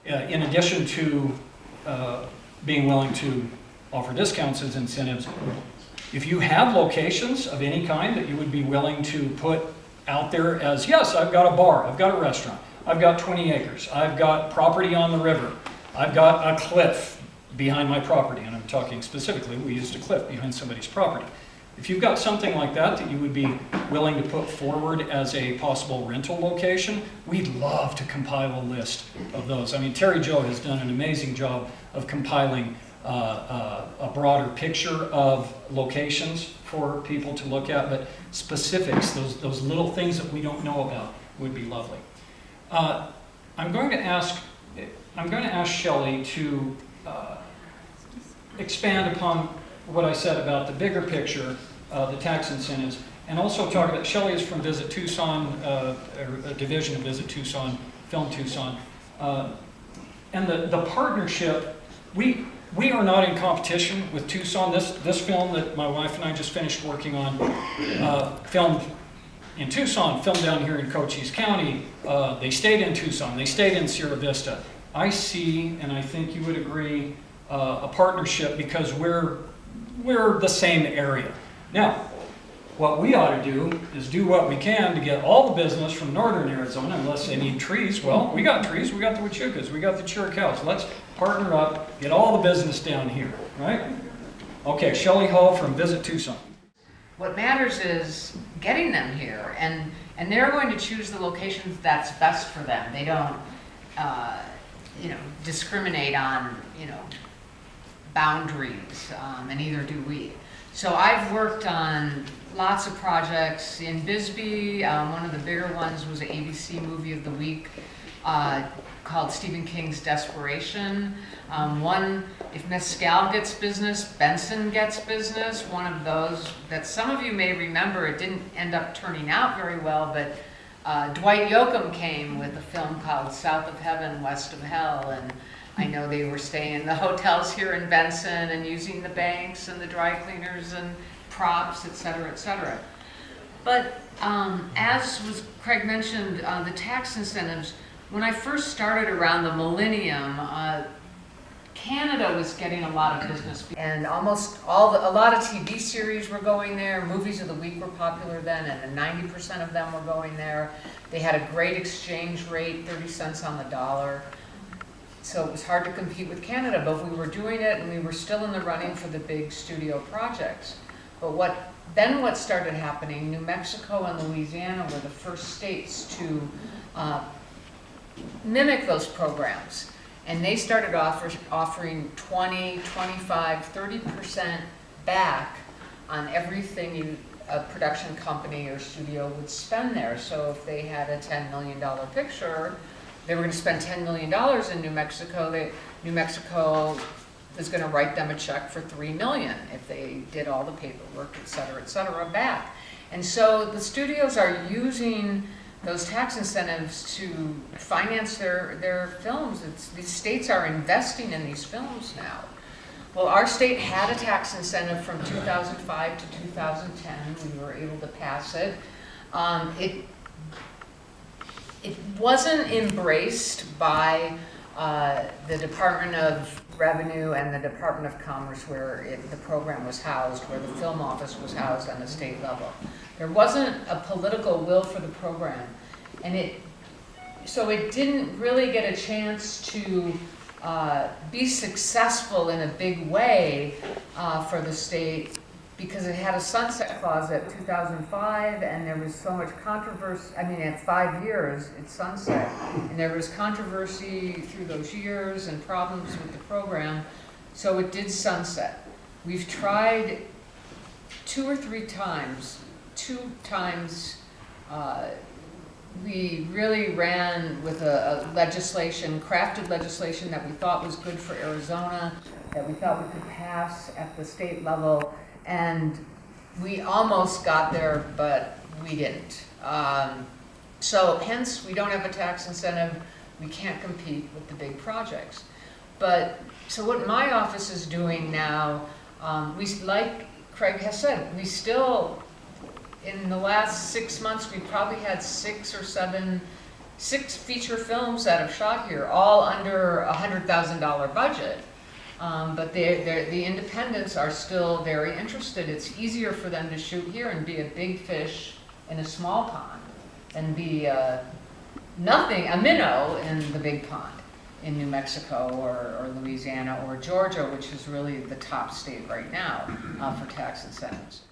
in addition to being willing to offer discounts as incentives, if you have locations of any kind that you would be willing to put out there as, yes, I've got a bar, I've got a restaurant, I've got 20 acres, I've got property on the river, I've got a cliff behind my property, and I'm talking specifically, we used a cliff behind somebody's property. If you've got something like that that you would be willing to put forward as a possible rental location, we'd love to compile a list of those. I mean, Terry Jo has done an amazing job of compiling a broader picture of locations for people to look at, but specifics, those little things that we don't know about, would be lovely. I'm going to ask Shelley to expand upon what I said about the bigger picture, the tax incentives, and also talk about, Shelley is from Visit Tucson, a division of Visit Tucson, Film Tucson, and the partnership, we are not in competition with Tucson. This film that my wife and I just finished working on, filmed in Tucson, filmed down here in Cochise County. They stayed in Tucson, they stayed in Sierra Vista. I see, and I think you would agree, a partnership because we're the same area. Now, what we ought to do is do what we can to get all the business from northern Arizona, unless they need trees. Well, we got trees, we got the Huachucas, we got the Chiricahuas. Let's partner up, get all the business down here, right? Okay, Shelley Hall from Visit Tucson. What matters is getting them here, and they're going to choose the locations that's best for them. They don't, discriminate on, boundaries, and neither do we. So I've worked on lots of projects in Bisbee. One of the bigger ones was an ABC Movie of the Week called Stephen King's Desperation. One, if Mescal gets business, Benson gets business. One of those that some of you may remember, it didn't end up turning out very well, but Dwight Yoakam came with a film called South of Heaven, West of Hell, and I know they were staying in the hotels here in Benson and using the banks and the dry cleaners and props, et cetera, et cetera. But as Craig mentioned, the tax incentives, when I first started around the millennium, Canada was getting a lot of business, and almost a lot of TV series were going there. Movies of the week were popular then, and 90% of them were going there. They had a great exchange rate, 30 cents on the dollar. So it was hard to compete with Canada, but we were doing it, and we were still in the running for the big studio projects. But what started happening, New Mexico and Louisiana were the first states to mimic those programs. And they started offering 20, 25, 30% back on everything a production company or studio would spend there. So if they had a $10 million picture, they were going to spend $10 million in New Mexico. New Mexico was going to write them a check for $3 million if they did all the paperwork, et cetera, back. And so the studios are using those tax incentives to finance their films. These states are investing in these films now. Well, our state had a tax incentive from 2005 to 2010. We were able to pass it. It wasn't embraced by the Department of Revenue and the Department of Commerce, where the program was housed, where the film office was housed on the state level. There wasn't a political will for the program, and so it didn't really get a chance to be successful in a big way for the state, because it had a sunset clause at 2005, and there was so much controversy. I mean, at 5 years, it's sunset, and there was controversy through those years and problems with the program, so it did sunset. We've tried 2 or 3 times. 2 times we really ran with a crafted legislation that we thought was good for Arizona, that we thought we could pass at the state level, and we almost got there, but we didn't. So hence, we don't have a tax incentive. We can't compete with the big projects. But so what my office is doing now, like Craig has said, we still, in the last 6 months, we've probably had 6 or 7 6 feature films that have shot here, all under $100,000 budget. But the independents are still very interested. It's easier for them to shoot here and be a big fish in a small pond than be a minnow in the big pond in New Mexico or Louisiana or Georgia, which is really the top state right now for tax incentives.